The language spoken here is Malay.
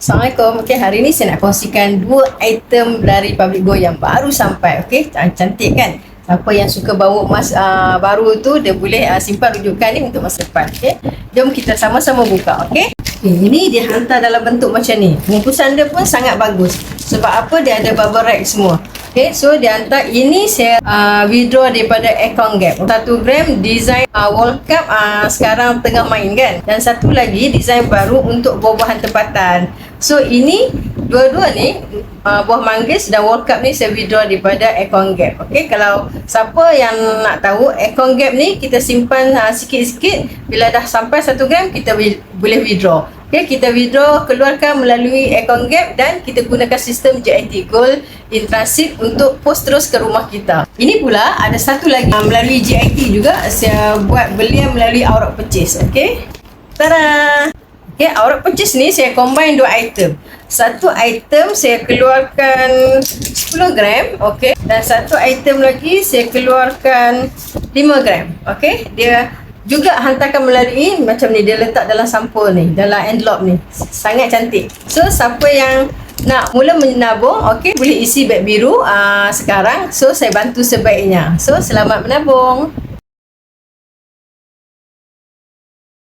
Assalamualaikum. Okey, hari ni saya nak kongsikan dua item dari Public Go yang baru sampai. Okey, cantik kan? Siapa yang suka bawa emas baru tu, dia boleh simpan rujukan ni untuk masa depan. Okey, jom kita sama-sama buka. Okey. Ini dia hantar dalam bentuk macam ni. Bungkusan dia pun sangat bagus. Sebab apa? Dia ada bubble wrap semua. Okay, so dia hantar ini saya withdraw daripada Econ Gap 1 gram design World Cup sekarang tengah main kan. Dan satu lagi design baru untuk buah-buahan tempatan. So ini dua-dua ni buah manggis dan World Cup ni saya withdraw daripada Econ Gap. Okay, kalau siapa yang nak tahu Econ Gap ni kita simpan sikit-sikit, bila dah sampai 1 gram kita boleh withdraw. Okay, kita withdraw, keluarkan melalui Econ Gap dan kita gunakan sistem JIT Gold in Transit untuk post terus ke rumah kita. Ini pula ada satu lagi melalui JIT juga, saya buat belian melalui Outright Purchase. Okay, tada! Okay, Outright Purchase ni saya combine dua item. Satu item saya keluarkan 10 gram, okay, dan satu item lagi saya keluarkan 5 gram. Okay, dia juga hantarkan melalui macam ni, dia letak dalam sampul ni, dalam envelope ni. Sangat cantik. So siapa yang nak mula menabung, okey, boleh isi beg biru sekarang. So saya bantu sebaiknya. So selamat menabung.